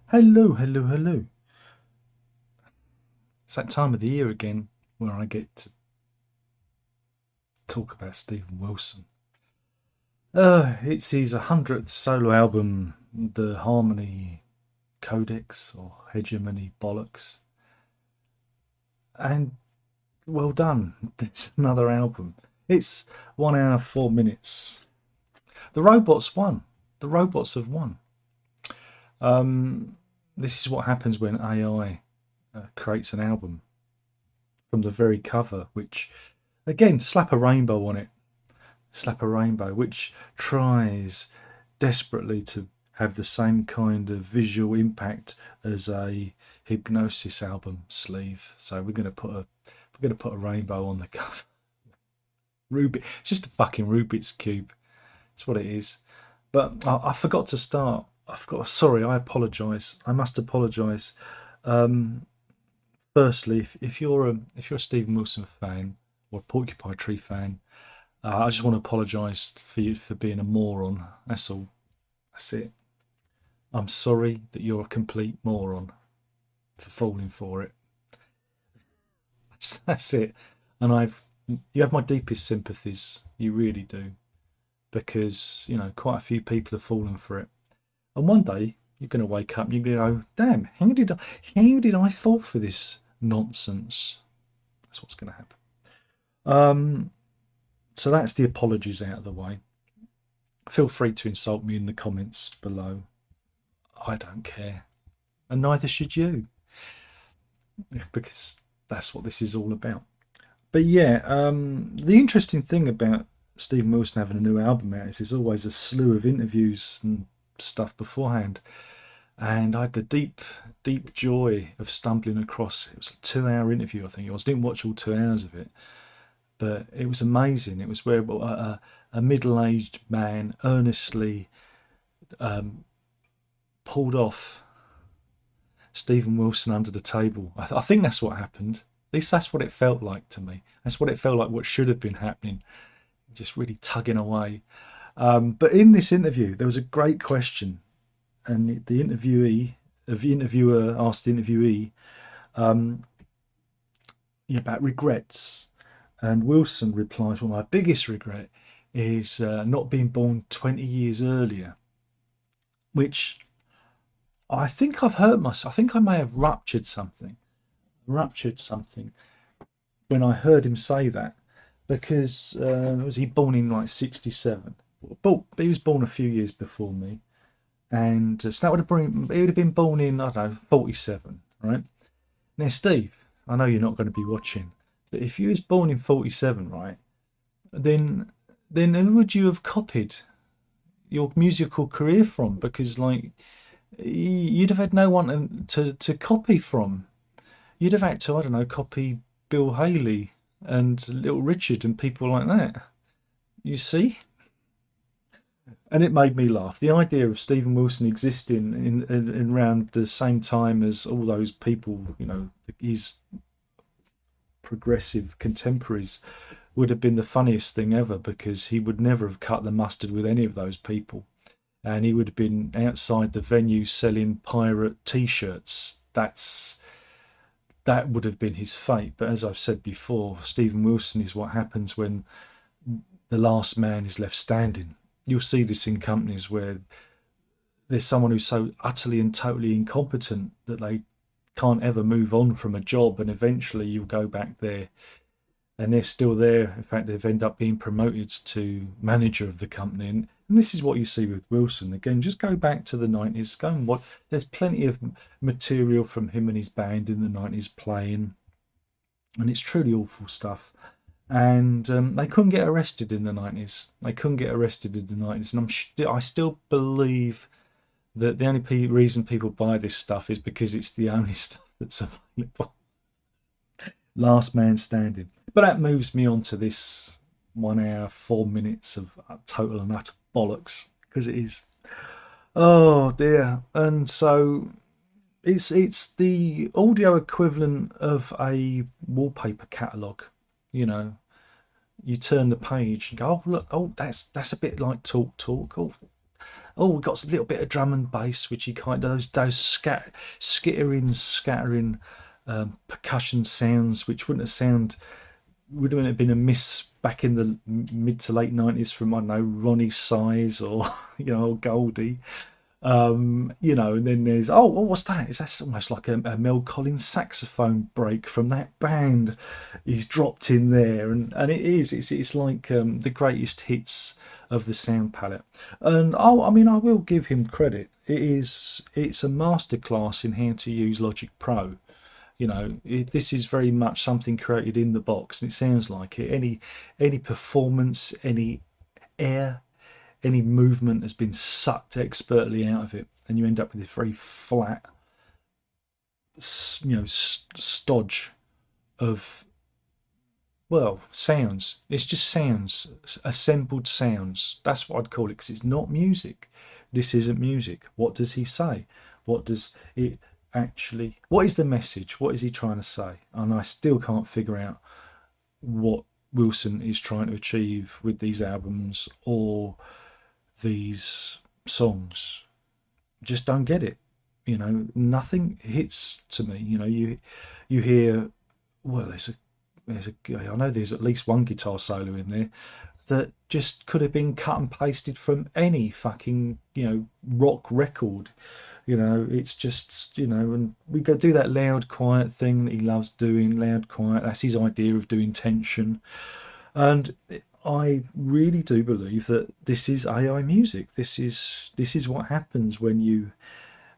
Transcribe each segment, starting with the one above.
Hello, hello, hello. It's that time of the year again where I get to talk about Stephen Wilson. It's his 100th solo album, The Harmony Codex or Hegemony Bollocks. And well done, it's another album. It's 1 hour, 4 minutes. The robots won. The robots have won. Um, this is what happens when AI creates an album from the very cover, which, again, slap a rainbow on it. Slap a Rainbow, which tries desperately to have the same kind of visual impact as a Hypnosis album sleeve. So we're gonna put a rainbow on the cover. Rubik, it's just a fucking Rubik's cube. It's what it is. But I forgot to start. I forgot. Sorry, I apologise. I must apologise. Um, Firstly, if you're a Stephen Wilson fan or a Porcupine Tree fan, I just want to apologise for you for being a moron. That's all. That's it. I'm sorry that you're a complete moron for falling for it. That's it. And you have my deepest sympathies. You really do, because quite a few people have fallen for it. And one day you're going to wake up and you're going to go, "Damn, how did I fall for this nonsense?" That's what's going to happen. Um, so that's the apologies out of the way. Feel free to insult me in the comments below. I don't care. And neither should you, because that's what this is all about. But yeah, the interesting thing about Stephen Wilson having a new album out is there's always a slew of interviews and stuff beforehand. And I had the deep, deep joy of stumbling across. It was a 2 hour interview, I think it was. I didn't watch all 2 hours of it, but it was amazing. It was where a middle-aged man earnestly pulled off Stephen Wilson under the table. I think that's what happened. At least that's what it felt like to me. That's what it felt like. What should have been happening, just really tugging away. But in this interview, there was a great question, and the interviewer asked the interviewee about regrets, and Wilson replies, "Well, my biggest regret is not being born 20 years earlier," which I think I've hurt myself. I think I may have ruptured something when I heard him say that, because was he born in like 67? But he was born a few years before me, and so he would have been born in, I don't know, 47, right? Now, Steve, I know you're not going to be watching, but if you was born in 47, right, then who would you have copied your musical career from? Because like you'd have had no one to copy from. You'd have had to, I don't know, copy Bill Haley and Little Richard and people like that. You see? And it made me laugh. The idea of Stephen Wilson existing in around the same time as all those people, his progressive contemporaries, would have been the funniest thing ever, because he would never have cut the mustard with any of those people. And he would have been outside the venue selling pirate T-shirts. That would have been his fate. But as I've said before, Stephen Wilson is what happens when the last man is left standing. You'll see this in companies where there's someone who's so utterly and totally incompetent that they can't ever move on from a job, and eventually you'll go back there and they're still there. In fact, they've ended up being promoted to manager of the company. And this is what you see with Wilson. Again, just go back to the 90s. Go and watch. There's plenty of material from him and his band in the 90s playing. And it's truly awful stuff. And they couldn't get arrested in the 90s. They couldn't get arrested in the 90s. And I still believe that the only reason people buy this stuff is because it's the only stuff that's available. Last man standing. But that moves me on to this 1 hour, 4 minutes of total and utter bollocks, because it is. Oh dear. And so it's the audio equivalent of a wallpaper catalogue. You know, you turn the page and go, "Oh look, oh that's a bit like Talk Talk." Oh, Oh, we got a little bit of drum and bass, which he kind of those scattering percussion sounds, which wouldn't have been a miss back in the mid to late 90s from, I don't know, Ronnie Size or Goldie. And then there's, what's that? Is that almost like a Mel Collins saxophone break from that band he's dropped in there? And it's like the greatest hits of the sound palette. And I mean, I will give him credit. It's a masterclass in how to use Logic Pro. This is very much something created in the box, and it sounds like it. Any performance, any air, any movement has been sucked expertly out of it, and you end up with this very flat, stodge of, well, sounds. It's just sounds, assembled sounds. That's what I'd call it, because it's not music. This isn't music. What does he say? What does it actually? What is the message? What is he trying to say? And I still can't figure out what Wilson is trying to achieve with these albums or these songs. Just don't get it. Nothing hits to me. You hear, well, I know there's at least one guitar solo in there that just could have been cut and pasted from any fucking rock record. It's just, and we go do that loud quiet thing that he loves doing. Loud quiet, that's his idea of doing tension. And I really do believe that this is AI music. This is what happens when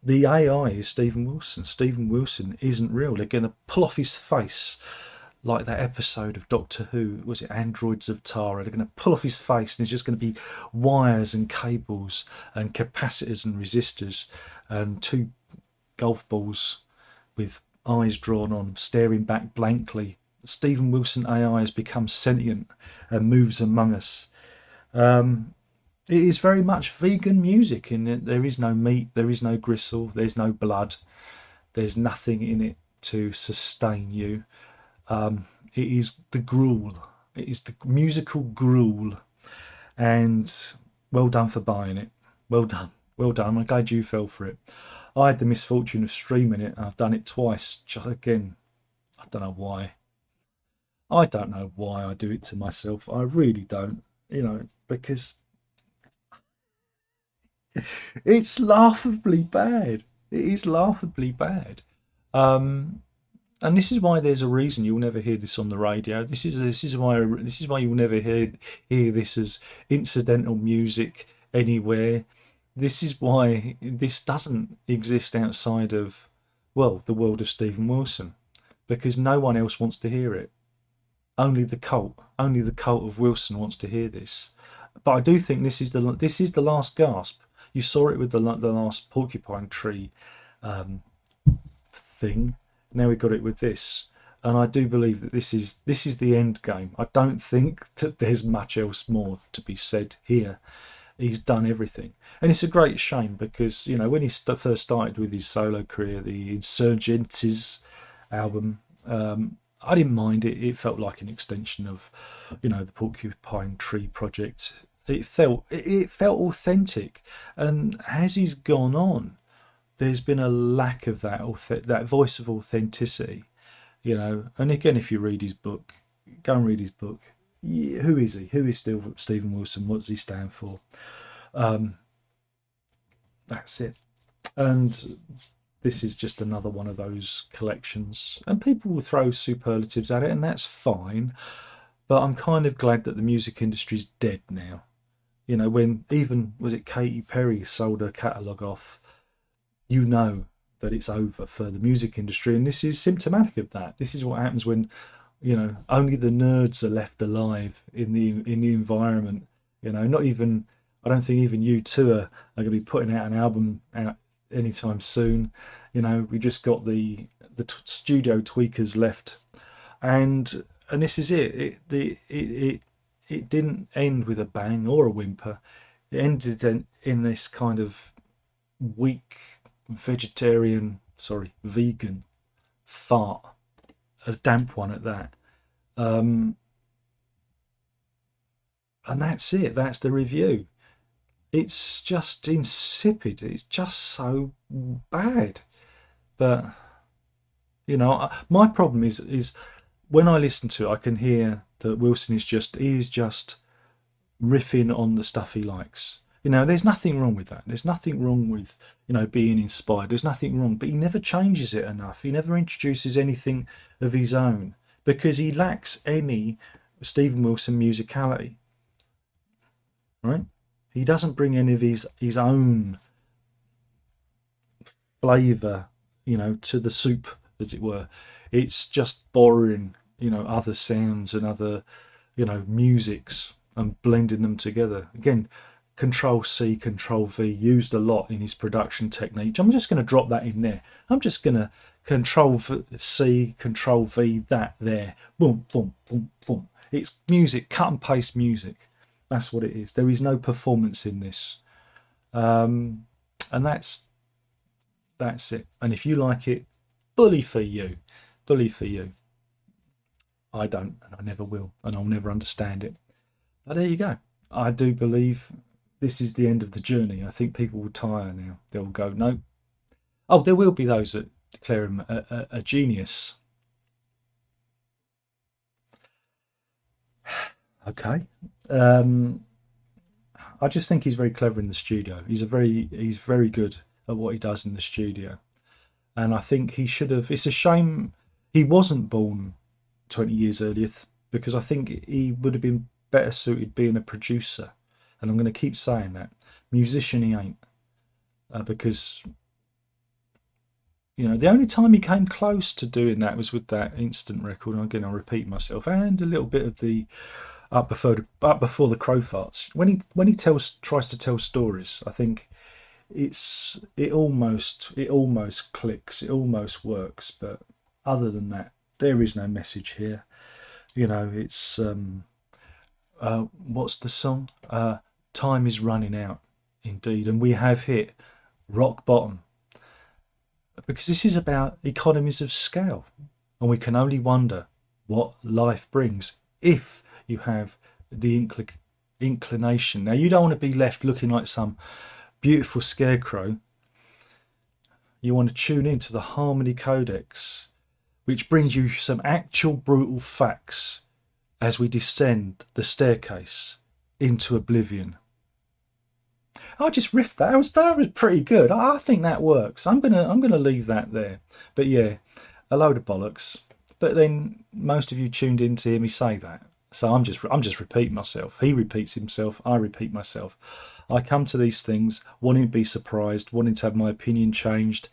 the AI is Steven Wilson. Steven Wilson isn't real. They're going to pull off his face like that episode of Doctor Who, was it Androids of Tara? They're going to pull off his face and there's just going to be wires and cables and capacitors and resistors and two golf balls with eyes drawn on, staring back blankly. Steven Wilson AI has become sentient and moves among us. It is very much vegan music in it. There is no meat, there is no gristle, there's no blood, there's nothing in it to sustain you. It is the gruel. It is the musical gruel. And well done for buying it. Well done. Well done. I'm glad you fell for it. I had the misfortune of streaming it. I've done it twice. Again, I don't know why. I don't know why I do it to myself. I really don't. Because it's laughably bad. It is laughably bad. And this is why there's a reason you'll never hear this on the radio. This is why you'll never hear this as incidental music anywhere. This is why this doesn't exist outside of, well, the world of Steven Wilson, because no one else wants to hear it. Only the cult of Wilson wants to hear this. But I do think this is the last gasp. You saw it with the last Porcupine Tree thing. Now we've got it with this, and I do believe that this is the end game. I don't think that there's much else more to be said here. He's done everything, and it's a great shame because when he first started with his solo career, the Insurgentes album, I didn't mind it. It felt like an extension of the Porcupine Tree project. It felt authentic, and as he's gone on, there's been a lack of that voice of authenticity, And again, if you read his book, go and read his book. Who is he? Who is Steven Wilson? What does he stand for? That's it. And this is just another one of those collections. And people will throw superlatives at it, and that's fine. But I'm kind of glad that the music industry's dead now. When even, was it Katy Perry sold her catalogue off, that it's over for the music industry, and this is symptomatic of that. This is what happens when only the nerds are left alive in the environment. Not even, I don't think even U2 are going to be putting out an album out anytime soon. We just got the studio tweakers left, and this is it. It didn't end with a bang or a whimper. It ended in this kind of weak vegan fart, a damp one at that. And that's it. That's the review. It's just insipid. It's just so bad. But my problem is when I listen to it, I can hear that Wilson is just riffing on the stuff he likes. There's nothing wrong with that. There's nothing wrong with being inspired. There's nothing wrong, but he never changes it enough. He never introduces anything of his own because he lacks any Stephen Wilson musicality. Right? He doesn't bring any of his own flavour, to the soup, as it were. It's just borrowing, other sounds and other, musics and blending them together. Again, Control C, Control V, used a lot in his production technique. I'm just going to drop that in there. I'm just going to Control C, Control V, that there. Boom, boom, boom, boom. It's music, cut and paste music. That's what it is. There is no performance in this. And that's it. And if you like it, bully for you. Bully for you. I don't, and I never will, and I'll never understand it. But there you go. I do believe this is the end of the journey. I think people will tire now. They'll go, no. Oh, there will be those that declare him a genius. Okay. I just think he's very clever in the studio. He's very good at what he does in the studio. And I think he should have. It's a shame he wasn't born 20 years earlier, because I think he would have been better suited being a producer. And I'm going to keep saying that. Musician he ain't. Because, the only time he came close to doing that was with that Instant record. And again, I'll repeat myself. And a little bit of the Up Before the Crow Farts. When he tries to tell stories, I think it almost clicks, it almost works, but other than that, there is no message here. It's what's the song? Time is running out, indeed, and we have hit rock bottom, because this is about economies of scale, and we can only wonder what life brings if you have the inclination. Now, you don't want to be left looking like some beautiful scarecrow. You want to tune into the Harmony Codex, which brings you some actual brutal facts as we descend the staircase into oblivion. I just riffed that. That was pretty good. I think that works. I'm gonna leave that there. But yeah, a load of bollocks. But then most of you tuned in to hear me say that. So I'm just repeating myself. He repeats himself. I repeat myself. I come to these things wanting to be surprised, wanting to have my opinion changed.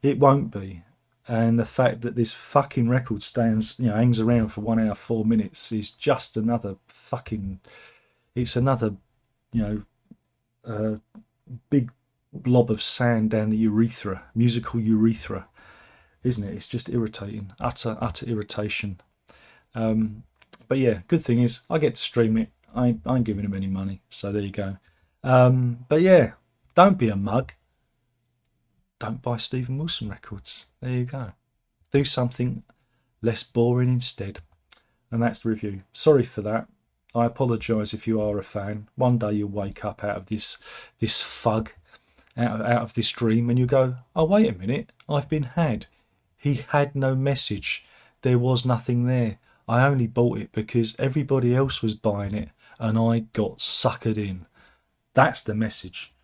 It won't be. And the fact that this fucking record hangs around for 1 hour, 4 minutes is just another fucking. It's another, big blob of sand down the urethra, musical urethra, isn't it? It's just irritating, utter irritation. But yeah, good thing is I get to stream it. I ain't giving him any money, so there you go. But yeah, don't be a mug. Don't buy Stephen Wilson records. There you go. Do something less boring instead. And that's the review. Sorry for that. I apologise if you are a fan. One day you'll wake up out of this fug, out of this dream, and you go, oh, wait a minute, I've been had. He had no message. There was nothing there. I only bought it because everybody else was buying it and I got suckered in. That's the message.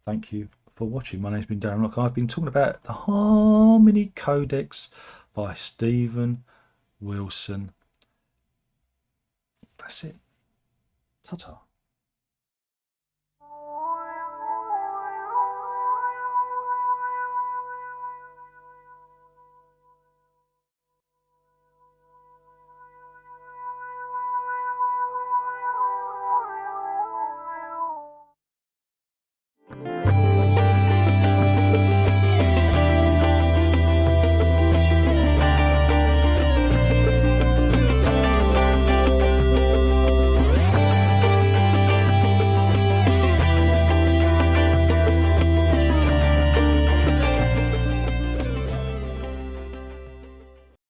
Thank you for watching. My name's been Darren Rock. I've been talking about the Harmony Codex by Stephen Wilson. That's it. Ta-ta.